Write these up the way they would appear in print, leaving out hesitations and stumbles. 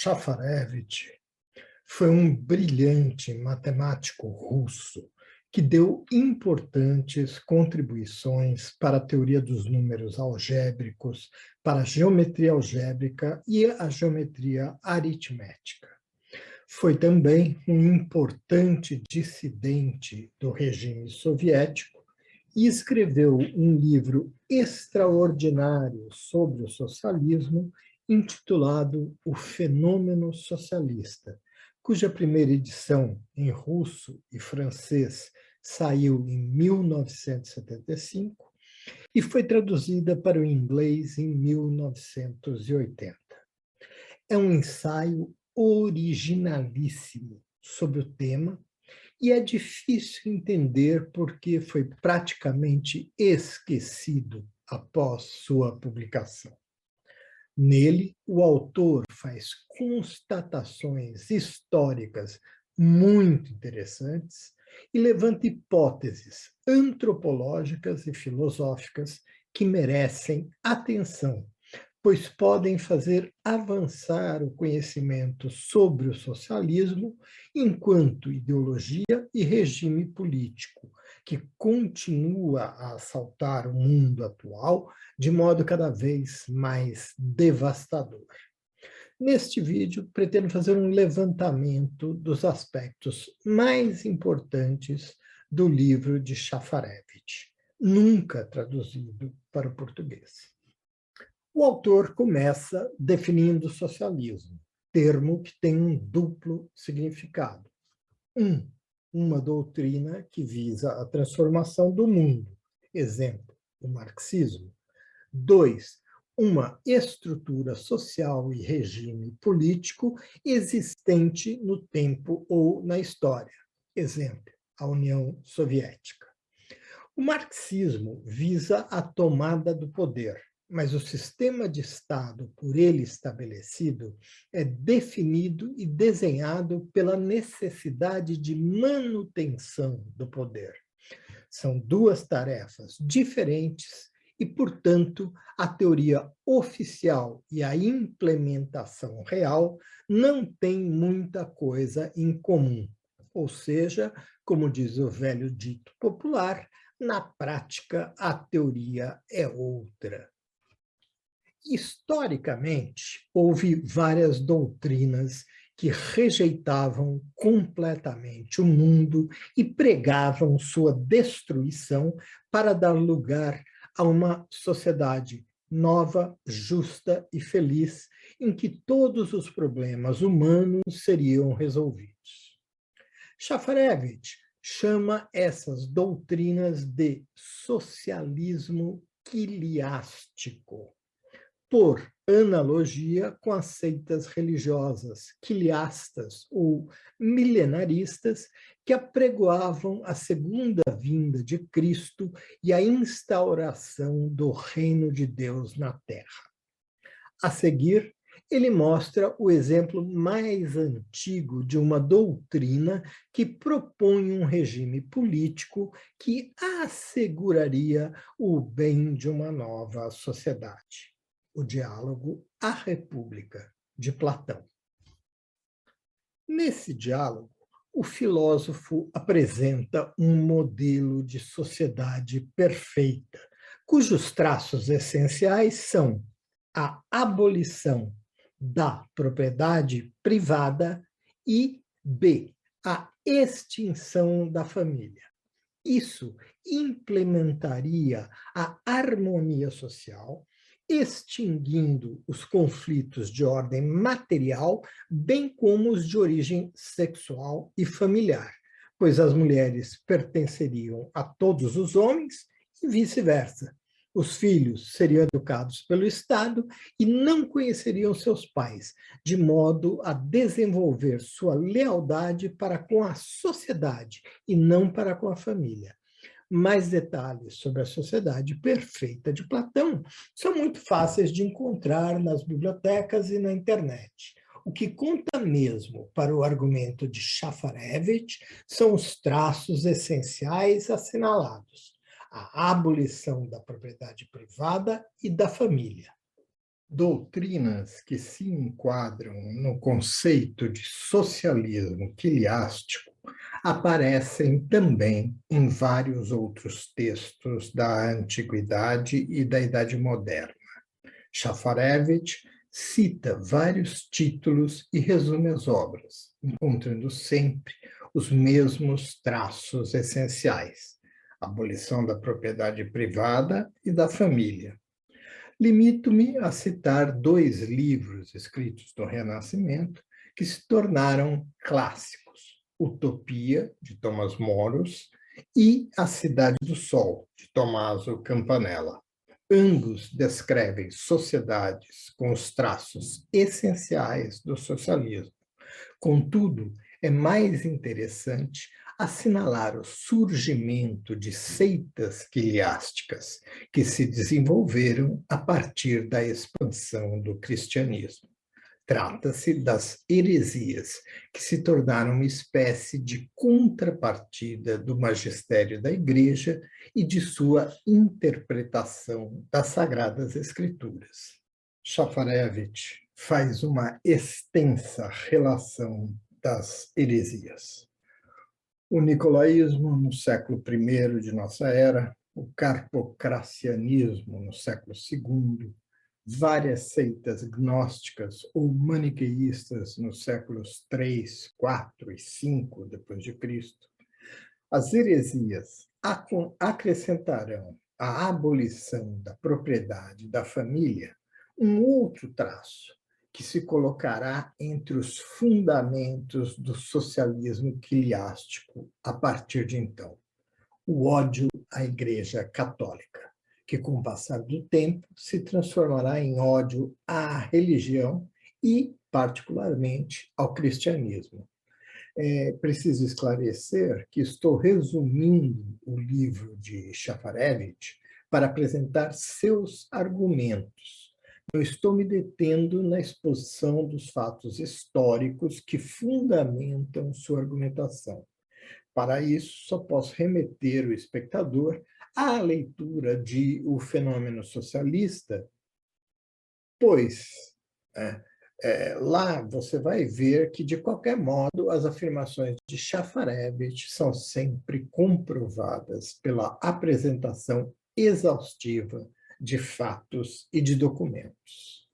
Shafarevich foi um brilhante matemático russo que deu importantes contribuições para a teoria dos números algébricos, para a geometria algébrica e a geometria aritmética. Foi também um importante dissidente do regime soviético e escreveu um livro extraordinário sobre o socialismo, intitulado O Fenômeno Socialista, cuja primeira edição, em russo e francês, saiu em 1975 e foi traduzida para o inglês em 1980. É um ensaio originalíssimo sobre o tema e é difícil entender porque foi praticamente esquecido após sua publicação. Nele, o autor faz constatações históricas muito interessantes e levanta hipóteses antropológicas e filosóficas que merecem atenção, pois podem fazer avançar o conhecimento sobre o socialismo enquanto ideologia e regime político, que continua a assaltar o mundo atual de modo cada vez mais devastador. Neste vídeo, pretendo fazer um levantamento dos aspectos mais importantes do livro de Shafarevich, nunca traduzido para o português. O autor começa definindo o socialismo, termo que tem um duplo significado. Uma doutrina que visa a transformação do mundo, exemplo, o marxismo. 2, uma estrutura social e regime político existente no tempo ou na história, exemplo, a União Soviética. O marxismo visa a tomada do poder, mas o sistema de Estado por ele estabelecido é definido e desenhado pela necessidade de manutenção do poder. São duas tarefas diferentes e, portanto, a teoria oficial e a implementação real não têm muita coisa em comum. Ou seja, como diz o velho dito popular, na prática a teoria é outra. Historicamente, houve várias doutrinas que rejeitavam completamente o mundo e pregavam sua destruição para dar lugar a uma sociedade nova, justa e feliz, em que todos os problemas humanos seriam resolvidos. Shafarevich chama essas doutrinas de socialismo quiliástico, por analogia com as seitas religiosas quiliastas ou milenaristas que apregoavam a segunda vinda de Cristo e a instauração do reino de Deus na Terra. A seguir, ele mostra o exemplo mais antigo de uma doutrina que propõe um regime político que asseguraria o bem de uma nova sociedade. O diálogo A República, de Platão. Nesse diálogo, o filósofo apresenta um modelo de sociedade perfeita, cujos traços essenciais são a abolição da propriedade privada e, B, a extinção da família. Isso implementaria a harmonia social, extinguindo os conflitos de ordem material, bem como os de origem sexual e familiar, pois as mulheres pertenceriam a todos os homens e vice-versa. Os filhos seriam educados pelo Estado e não conheceriam seus pais, de modo a desenvolver sua lealdade para com a sociedade e não para com a família. Mais detalhes sobre a sociedade perfeita de Platão são muito fáceis de encontrar nas bibliotecas e na internet. O que conta mesmo para o argumento de Shafarevich são os traços essenciais assinalados: a abolição da propriedade privada e da família. Doutrinas que se enquadram no conceito de socialismo quiliástico aparecem também em vários outros textos da Antiguidade e da Idade Moderna. Shafarevich cita vários títulos e resume as obras, encontrando sempre os mesmos traços essenciais: abolição da propriedade privada e da família. Limito-me a citar dois livros escritos no Renascimento que se tornaram clássicos: Utopia, de Thomas Moros, e A Cidade do Sol, de Tommaso Campanella. Ambos descrevem sociedades com os traços essenciais do socialismo. Contudo, é mais interessante assinalar o surgimento de seitas quiliásticas que se desenvolveram a partir da expansão do cristianismo. Trata-se das heresias, que se tornaram uma espécie de contrapartida do magistério da Igreja e de sua interpretação das Sagradas Escrituras. Shafarevich faz uma extensa relação das heresias. O nicolaísmo no século I de nossa era, o carpocracianismo no século II, várias seitas gnósticas ou maniqueístas nos séculos III, IV e V depois de Cristo. As heresias acrescentarão à abolição da propriedade da família um outro traço que se colocará entre os fundamentos do socialismo quiliástico a partir de então: o ódio à Igreja Católica, que, com o passar do tempo, se transformará em ódio à religião e, particularmente, ao cristianismo. É preciso esclarecer que estou resumindo o livro de Shafarevich para apresentar seus argumentos. Não estou me detendo na exposição dos fatos históricos que fundamentam sua argumentação. Para isso, só posso remeter o espectador à leitura de O Fenômeno Socialista, pois lá você vai ver que, de qualquer modo, as afirmações de Shafarevich são sempre comprovadas pela apresentação exaustiva de fatos e de documentos.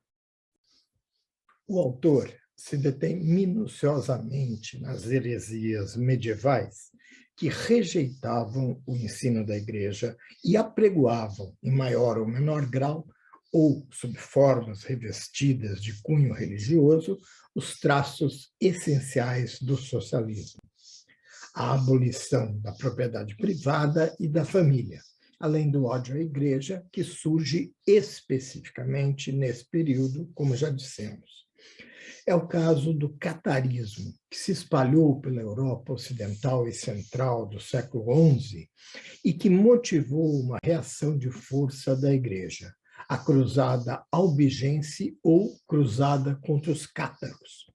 O autor se detém minuciosamente nas heresias medievais que rejeitavam o ensino da Igreja e apregoavam, em maior ou menor grau, ou sob formas revestidas de cunho religioso, os traços essenciais do socialismo: a abolição da propriedade privada e da família, além do ódio à Igreja, que surge especificamente nesse período, como já dissemos. É o caso do catarismo, que se espalhou pela Europa ocidental e central do século XI e que motivou uma reação de força da Igreja, a cruzada albigense ou cruzada contra os cátaros.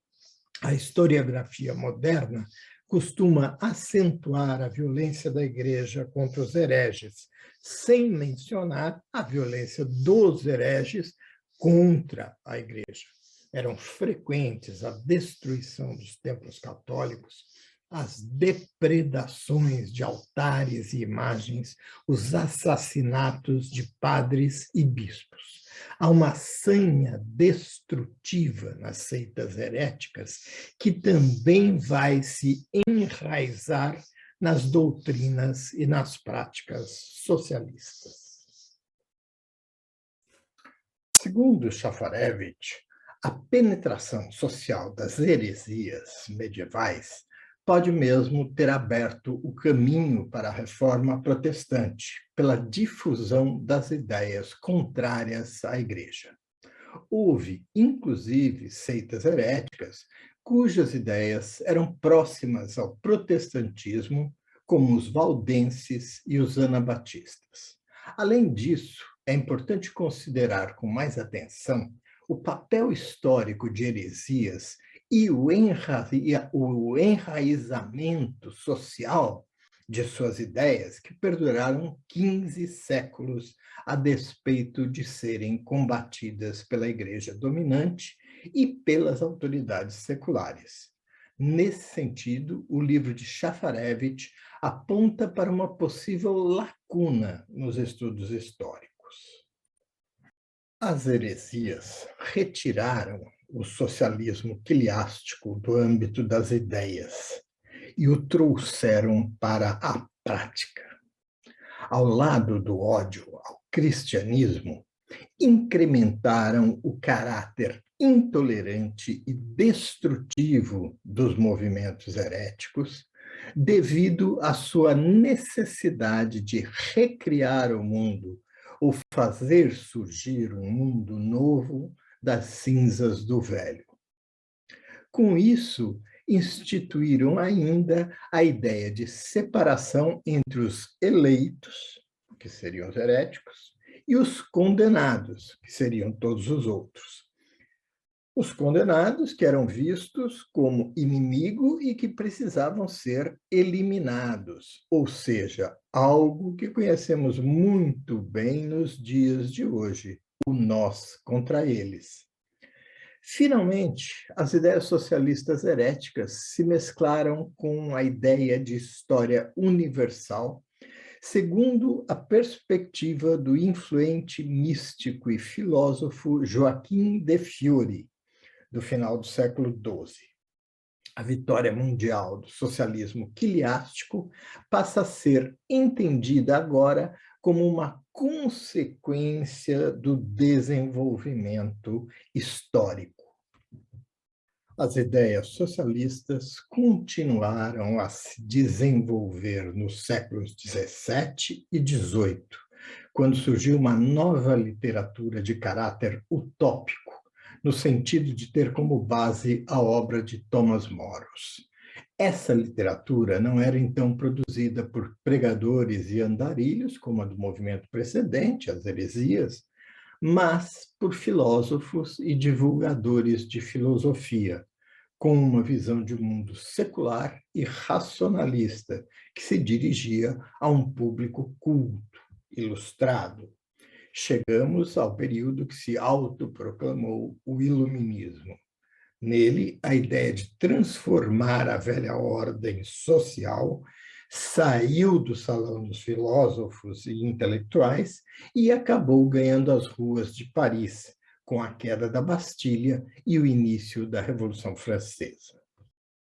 A historiografia moderna costuma acentuar a violência da Igreja contra os hereges, sem mencionar a violência dos hereges contra a Igreja. Eram frequentes a destruição dos templos católicos, as depredações de altares e imagens, os assassinatos de padres e bispos. Há uma sanha destrutiva nas seitas heréticas que também vai se enraizar nas doutrinas e nas práticas socialistas. Segundo Shafarevich, a penetração social das heresias medievais pode mesmo ter aberto o caminho para a reforma protestante, pela difusão das ideias contrárias à Igreja. Houve, inclusive, seitas heréticas cujas ideias eram próximas ao protestantismo, como os valdenses e os anabatistas. Além disso, é importante considerar com mais atenção o papel histórico de heresias e o enraizamento social de suas ideias que perduraram 15 séculos a despeito de serem combatidas pela Igreja dominante e pelas autoridades seculares. Nesse sentido, o livro de Shafarevich aponta para uma possível lacuna nos estudos históricos. As heresias retiraram o socialismo quileástico do âmbito das ideias e o trouxeram para a prática. Ao lado do ódio ao cristianismo, incrementaram o caráter intolerante e destrutivo dos movimentos heréticos, devido à sua necessidade de recriar o mundo ou fazer surgir um mundo novo das cinzas do velho. Com isso, instituíram ainda a ideia de separação entre os eleitos, que seriam os heréticos, e os condenados, que seriam todos os outros. Os condenados, que eram vistos como inimigo e que precisavam ser eliminados, ou seja, algo que conhecemos muito bem nos dias de hoje, o nós contra eles. Finalmente, as ideias socialistas heréticas se mesclaram com a ideia de história universal, segundo a perspectiva do influente místico e filósofo Joaquim de Fiori, do final do século XII. A vitória mundial do socialismo quileástico passa a ser entendida agora como uma consequência do desenvolvimento histórico. As ideias socialistas continuaram a se desenvolver nos séculos XVII e XVIII, quando surgiu uma nova literatura de caráter utópico, no sentido de ter como base a obra de Thomas Moros. Essa literatura não era, então, produzida por pregadores e andarilhos, como a do movimento precedente, as heresias, mas por filósofos e divulgadores de filosofia, com uma visão de mundo secular e racionalista, que se dirigia a um público culto, ilustrado. Chegamos ao período que se autoproclamou o Iluminismo. Nele, a ideia de transformar a velha ordem social saiu do salão dos filósofos e intelectuais e acabou ganhando as ruas de Paris, com a queda da Bastilha e o início da Revolução Francesa.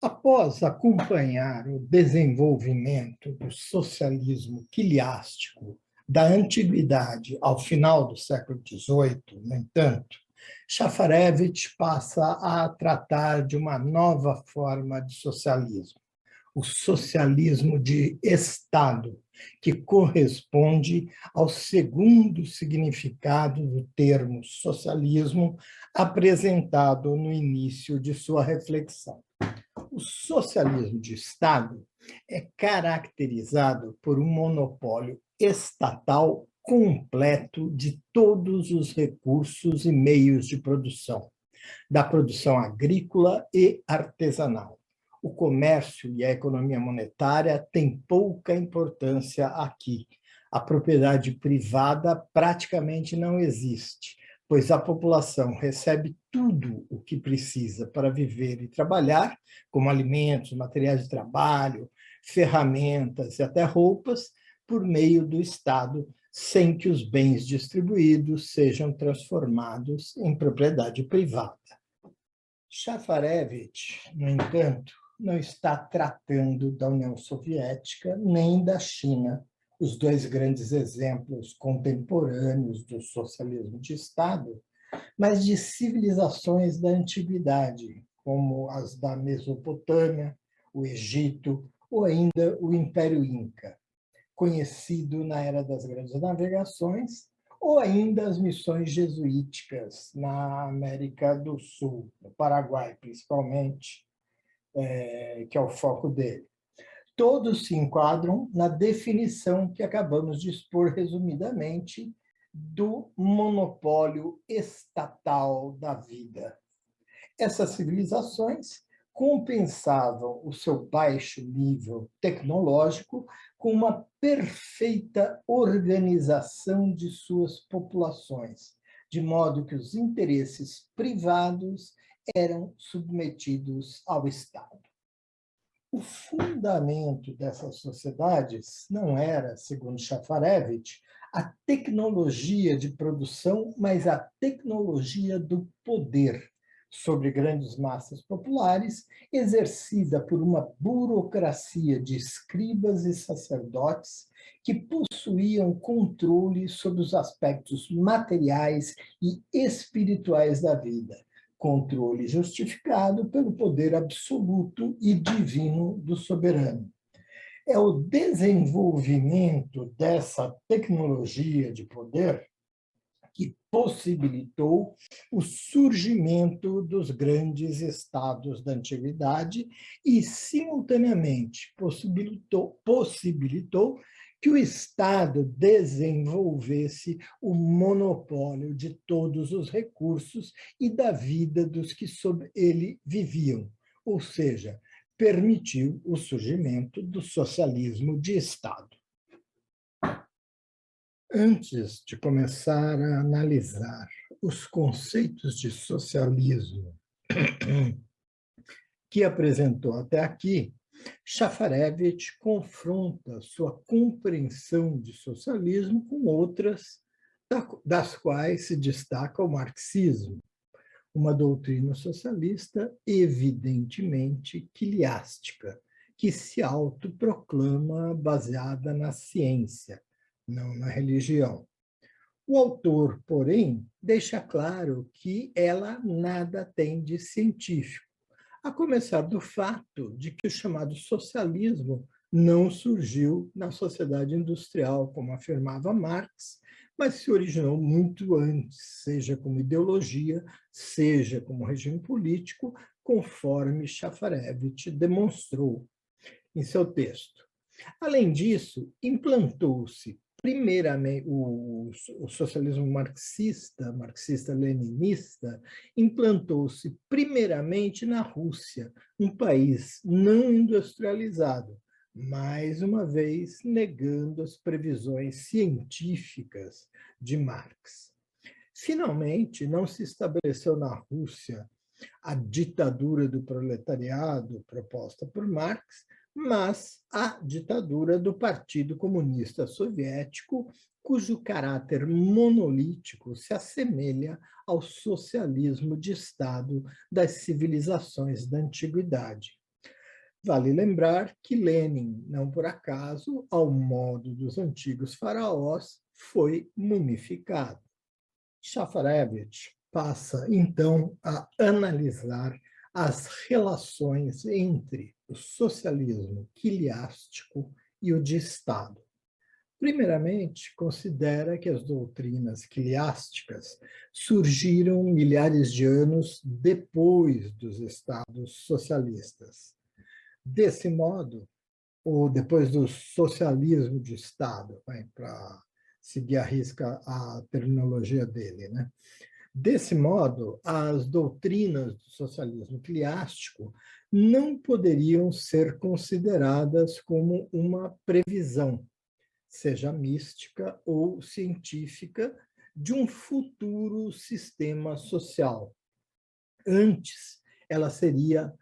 Após acompanhar o desenvolvimento do socialismo quileástico da antiguidade ao final do século XVIII, no entanto, Shafarevich passa a tratar de uma nova forma de socialismo, o socialismo de Estado, que corresponde ao segundo significado do termo socialismo apresentado no início de sua reflexão. O socialismo de Estado é caracterizado por um monopólio estatal completo de todos os recursos e meios de produção, da produção agrícola e artesanal. O comércio e a economia monetária têm pouca importância aqui. A propriedade privada praticamente não existe, pois a população recebe tudo o que precisa para viver e trabalhar, como alimentos, materiais de trabalho, ferramentas e até roupas, por meio do Estado, sem que os bens distribuídos sejam transformados em propriedade privada. Shafarevich, no entanto, não está tratando da União Soviética nem da China, os dois grandes exemplos contemporâneos do socialismo de Estado, mas de civilizações da antiguidade, como as da Mesopotâmia, o Egito ou ainda o Império Inca, conhecido na Era das Grandes Navegações, ou ainda as missões jesuíticas na América do Sul, no Paraguai, principalmente, que é o foco dele. Todos se enquadram na definição que acabamos de expor resumidamente do monopólio estatal da vida. Essas civilizações compensavam o seu baixo nível tecnológico com uma perfeita organização de suas populações, de modo que os interesses privados eram submetidos ao Estado. O fundamento dessas sociedades não era, segundo Shafarevich, a tecnologia de produção, mas a tecnologia do poder sobre grandes massas populares, exercida por uma burocracia de escribas e sacerdotes que possuíam controle sobre os aspectos materiais e espirituais da vida, controle justificado pelo poder absoluto e divino do soberano. É o desenvolvimento dessa tecnologia de poder que possibilitou o surgimento dos grandes estados da antiguidade e, simultaneamente, possibilitou que o Estado desenvolvesse o monopólio de todos os recursos e da vida dos que sob ele viviam, ou seja, permitiu o surgimento do socialismo de Estado. Antes de começar a analisar os conceitos de socialismo que apresentou até aqui, Shafarevich confronta sua compreensão de socialismo com outras, das quais se destaca o marxismo, uma doutrina socialista evidentemente quiliástica, que se autoproclama baseada na ciência, não na religião. O autor, porém, deixa claro que ela nada tem de científico, a começar do fato de que o chamado socialismo não surgiu na sociedade industrial, como afirmava Marx, mas se originou muito antes, seja como ideologia, seja como regime político, conforme Shafarevich demonstrou em seu texto. Além disso, implantou-se primeiramente o socialismo marxista-leninista, implantou-se primeiramente na Rússia, um país não industrializado, mais uma vez negando as previsões científicas de Marx. Finalmente, não se estabeleceu na Rússia a ditadura do proletariado proposta por Marx, mas a ditadura do Partido Comunista Soviético, cujo caráter monolítico se assemelha ao socialismo de Estado das civilizações da antiguidade. Vale lembrar que Lenin, não por acaso, ao modo dos antigos faraós, foi mumificado. Shafarevich passa, então, a analisar as relações entre o socialismo quiliástico e o de Estado. Primeiramente, considera que as doutrinas quiliásticas surgiram milhares de anos depois dos Estados socialistas. Desse modo, ou depois do socialismo de Estado, para seguir à risca a terminologia dele, né? Desse modo, as doutrinas do socialismo cliástico não poderiam ser consideradas como uma previsão, seja mística ou científica, de um futuro sistema social. Antes, elas seriam,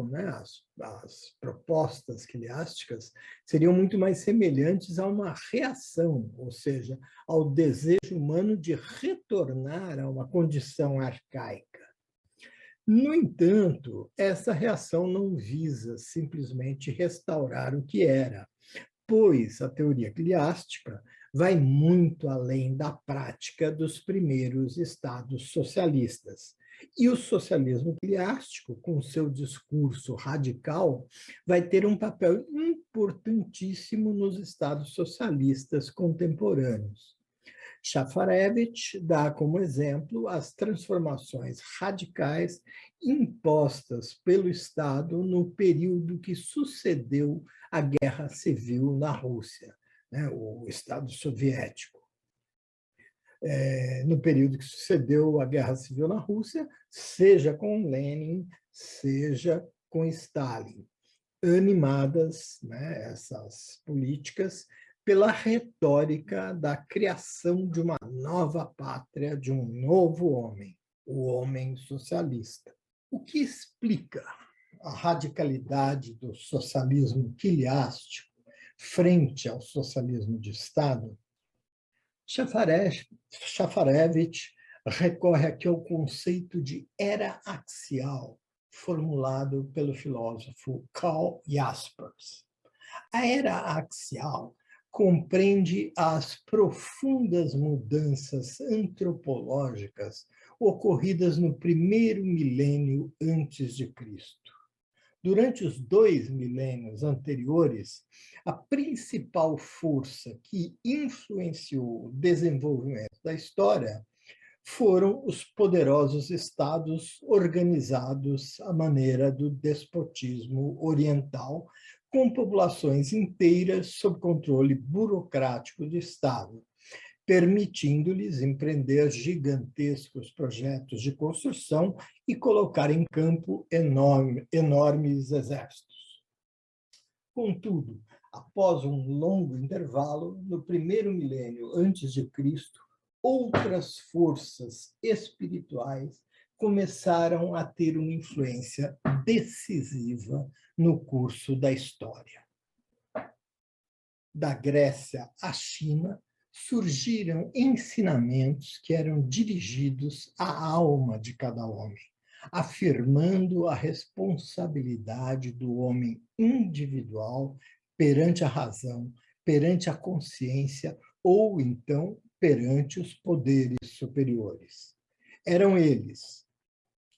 né, as propostas quiliásticas, seriam muito mais semelhantes a uma reação, ou seja, ao desejo humano de retornar a uma condição arcaica. No entanto, essa reação não visa simplesmente restaurar o que era, pois a teoria quiliástica vai muito além da prática dos primeiros estados socialistas. E o socialismo quiliástico, com seu discurso radical, vai ter um papel importantíssimo nos estados socialistas contemporâneos. Shafarevich dá como exemplo as transformações radicais impostas pelo Estado no período que sucedeu a Guerra Civil na Rússia, né, o Estado soviético. No período que sucedeu a Guerra Civil na Rússia, seja com Lenin, seja com Stalin, animadas, né, essas políticas pela retórica da criação de uma nova pátria, de um novo homem, o homem socialista. O que explica a radicalidade do socialismo quileástico frente ao socialismo de Estado? Shafarevich recorre aqui ao conceito de era axial, formulado pelo filósofo Karl Jaspers. A era axial compreende as profundas mudanças antropológicas ocorridas no primeiro milênio antes de Cristo. Durante os 2 milênios anteriores, a principal força que influenciou o desenvolvimento da história foram os poderosos estados organizados à maneira do despotismo oriental, com populações inteiras sob controle burocrático do Estado, permitindo-lhes empreender gigantescos projetos de construção e colocar em campo enormes exércitos. Contudo, após um longo intervalo, no primeiro milênio antes de Cristo, outras forças espirituais começaram a ter uma influência decisiva no curso da história. Da Grécia à China, surgiram ensinamentos que eram dirigidos à alma de cada homem, afirmando a responsabilidade do homem individual perante a razão, perante a consciência ou então perante os poderes superiores. Eram eles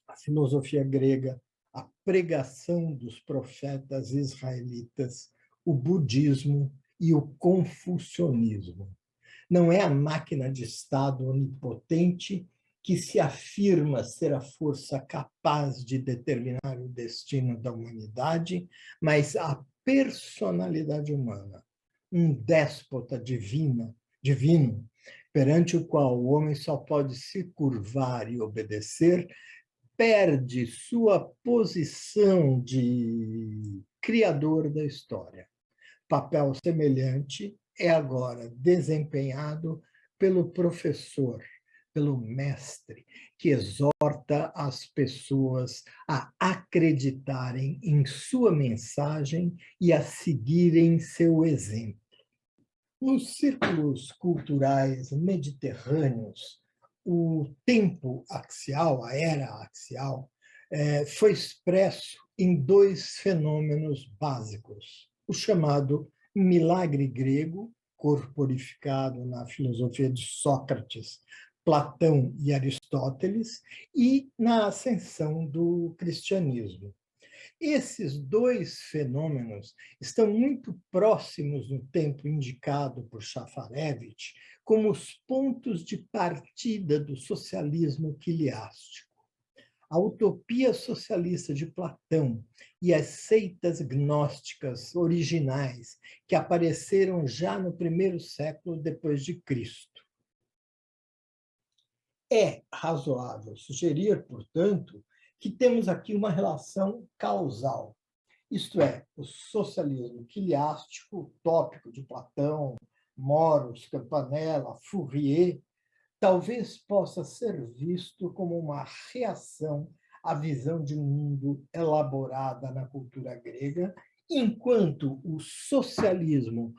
a filosofia grega, a pregação dos profetas israelitas, o budismo e o confucionismo. Não é a máquina de Estado onipotente que se afirma ser a força capaz de determinar o destino da humanidade, mas a personalidade humana, um déspota divino, perante o qual o homem só pode se curvar e obedecer, perde sua posição de criador da história. Papel semelhante é agora desempenhado pelo professor, pelo mestre, que exorta as pessoas a acreditarem em sua mensagem e a seguirem seu exemplo. Nos círculos culturais mediterrâneos, o tempo axial, a era axial, foi expresso em 2 fenômenos básicos. O chamado milagre grego, corporificado na filosofia de Sócrates, Platão e Aristóteles, e na ascensão do cristianismo. Esses 2 fenômenos estão muito próximos no tempo indicado por Shafarevich como os pontos de partida do socialismo quileástico. A utopia socialista de Platão e as seitas gnósticas originais que apareceram já no primeiro século depois de Cristo. É razoável sugerir, portanto, que temos aqui uma relação causal, isto é, o socialismo quileástico, tópico de Platão, Moros, Campanella, Fourier, talvez possa ser visto como uma reação à visão de mundo elaborada na cultura grega, enquanto o socialismo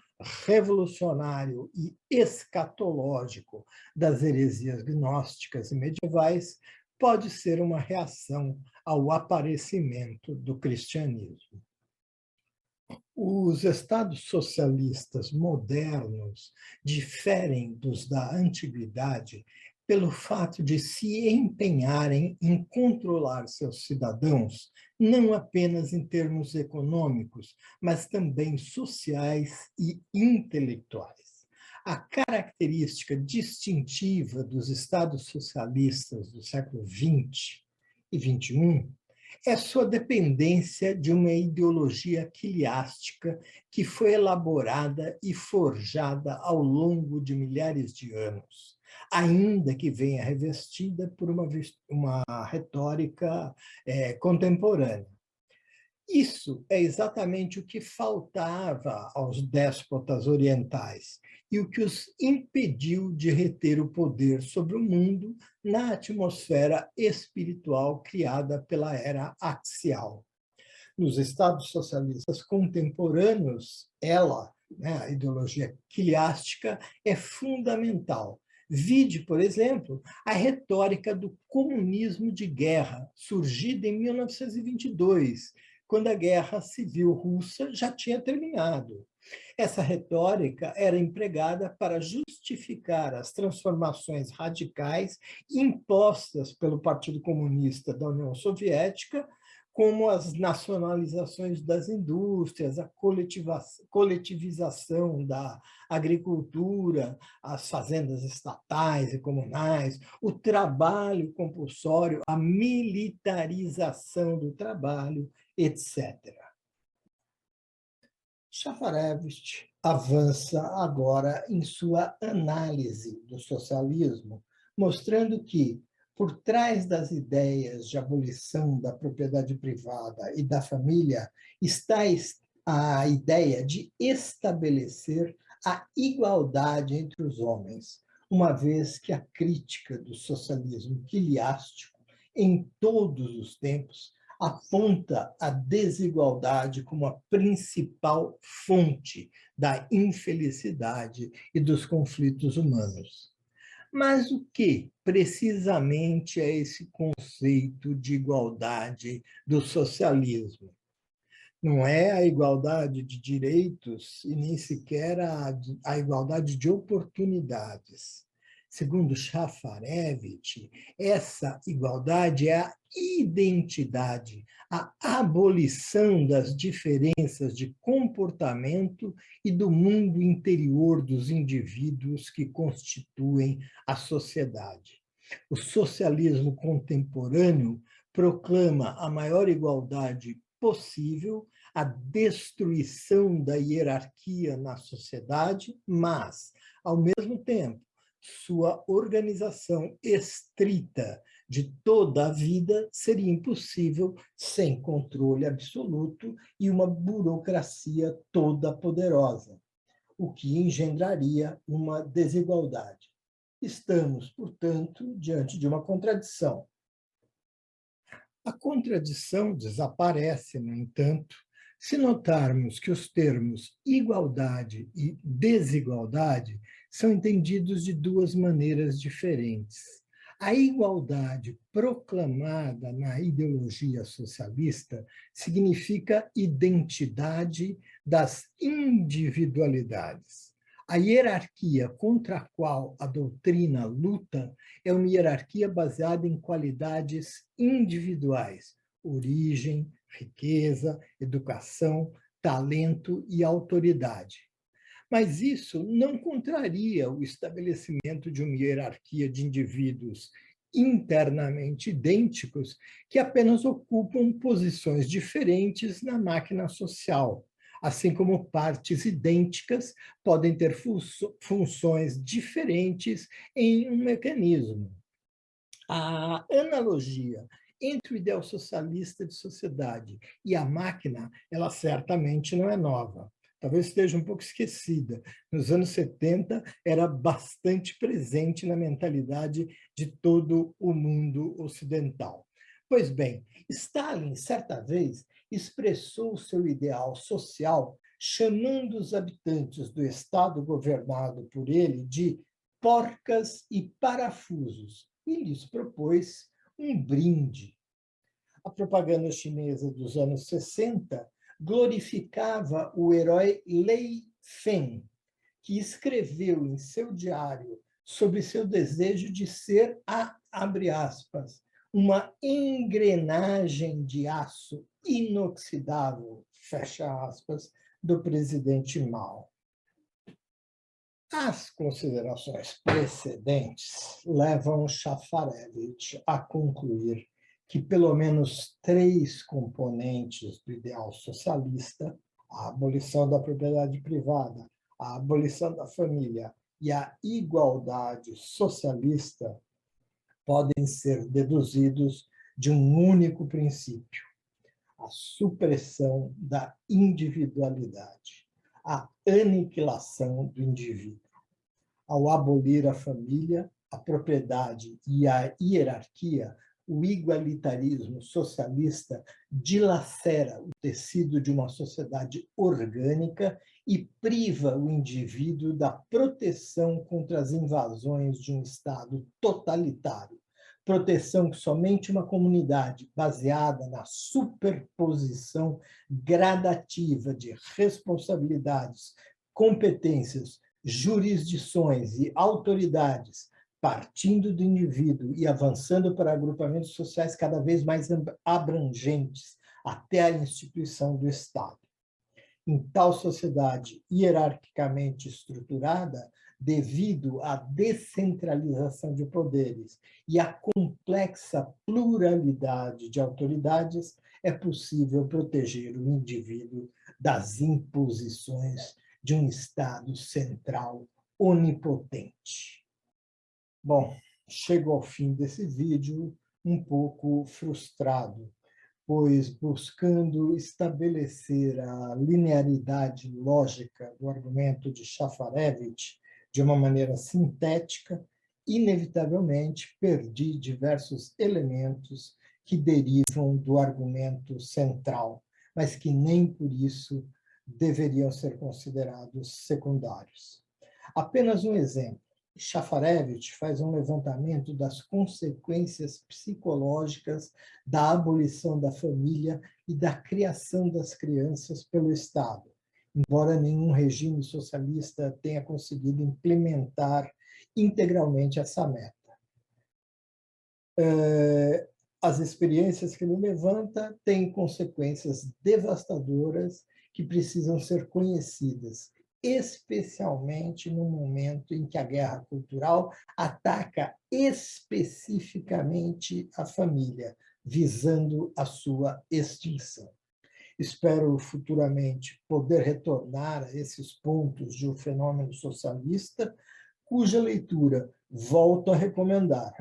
revolucionário e escatológico das heresias gnósticas e medievais pode ser uma reação ao aparecimento do cristianismo. Os estados socialistas modernos diferem dos da antiguidade pelo fato de se empenharem em controlar seus cidadãos, não apenas em termos econômicos, mas também sociais e intelectuais. A característica distintiva dos estados socialistas do século XX e XXI é sua dependência de uma ideologia quileástica que foi elaborada e forjada ao longo de milhares de anos, ainda que venha revestida por uma retórica contemporânea. Isso é exatamente o que faltava aos déspotas orientais e o que os impediu de reter o poder sobre o mundo na atmosfera espiritual criada pela era axial. Nos Estados socialistas contemporâneos, a ideologia quiliástica, é fundamental. Vide, por exemplo, a retórica do comunismo de guerra, surgida em 1922, quando a Guerra Civil Russa já tinha terminado. Essa retórica era empregada para justificar as transformações radicais impostas pelo Partido Comunista da União Soviética, como as nacionalizações das indústrias, a coletivização da agricultura, as fazendas estatais e comunais, o trabalho compulsório, a militarização do trabalho, etc. Shafarevich avança agora em sua análise do socialismo, mostrando que, por trás das ideias de abolição da propriedade privada e da família, está a ideia de estabelecer a igualdade entre os homens, uma vez que a crítica do socialismo quiliástico, em todos os tempos, aponta a desigualdade como a principal fonte da infelicidade e dos conflitos humanos. Mas o que precisamente é esse conceito de igualdade do socialismo? Não é a igualdade de direitos e nem sequer a igualdade de oportunidades. Segundo Shafarevich, essa igualdade é a identidade, a abolição das diferenças de comportamento e do mundo interior dos indivíduos que constituem a sociedade. O socialismo contemporâneo proclama a maior igualdade possível, a destruição da hierarquia na sociedade, mas, ao mesmo tempo, sua organização estrita de toda a vida seria impossível sem controle absoluto e uma burocracia toda poderosa, o que engendraria uma desigualdade. Estamos, portanto, diante de uma contradição. A contradição desaparece, no entanto, se notarmos que os termos igualdade e desigualdade são entendidos de duas maneiras diferentes. A igualdade proclamada na ideologia socialista significa identidade das individualidades. A hierarquia contra a qual a doutrina luta é uma hierarquia baseada em qualidades individuais, origem, riqueza, educação, talento e autoridade. Mas isso não contraria o estabelecimento de uma hierarquia de indivíduos internamente idênticos que apenas ocupam posições diferentes na máquina social, assim como partes idênticas podem ter funções diferentes em um mecanismo. A analogia entre o ideal socialista de sociedade e a máquina, ela certamente não é nova. Talvez esteja um pouco esquecida. Nos anos 70, era bastante presente na mentalidade de todo o mundo ocidental. Pois bem, Stalin, certa vez, expressou seu ideal social chamando os habitantes do estado governado por ele de porcas e parafusos, e lhes propôs um brinde. A propaganda chinesa dos anos 60 glorificava o herói Lei Feng, que escreveu em seu diário sobre seu desejo de ser abre aspas, uma engrenagem de aço inoxidável, fecha aspas, do presidente Mao. As considerações precedentes levam Shafarevich a concluir que pelo menos 3 componentes do ideal socialista, a abolição da propriedade privada, a abolição da família e a igualdade socialista podem ser deduzidos de um único princípio: a supressão da individualidade, a aniquilação do indivíduo. Ao abolir a família, a propriedade e a hierarquia, o igualitarismo socialista dilacera o tecido de uma sociedade orgânica e priva o indivíduo da proteção contra as invasões de um Estado totalitário. Proteção que somente uma comunidade baseada na superposição gradativa de responsabilidades, competências, jurisdições e autoridades, partindo do indivíduo e avançando para agrupamentos sociais cada vez mais abrangentes, até a instituição do Estado. Em tal sociedade hierarquicamente estruturada, devido à descentralização de poderes e à complexa pluralidade de autoridades, é possível proteger o indivíduo das imposições de um Estado central onipotente. Bom, chego ao fim desse vídeo um pouco frustrado, pois buscando estabelecer a linearidade lógica do argumento de Shafarevich de uma maneira sintética, inevitavelmente perdi diversos elementos que derivam do argumento central, mas que nem por isso deveriam ser considerados secundários. Apenas um exemplo. Shafarevich faz um levantamento das consequências psicológicas da abolição da família e da criação das crianças pelo Estado, embora nenhum regime socialista tenha conseguido implementar integralmente essa meta. As experiências que ele levanta têm consequências devastadoras que precisam ser conhecidas, especialmente no momento em que a guerra cultural ataca especificamente a família, visando a sua extinção. Espero futuramente poder retornar a esses pontos de um fenômeno socialista, cuja leitura volto a recomendar,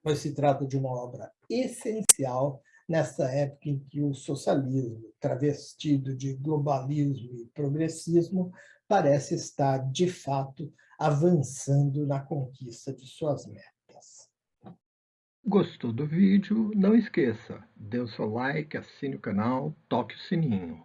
pois se trata de uma obra essencial nessa época em que o socialismo, travestido de globalismo e progressismo, parece estar, de fato, avançando na conquista de suas metas. Gostou do vídeo? Não esqueça, dê o seu like, assine o canal, toque o sininho.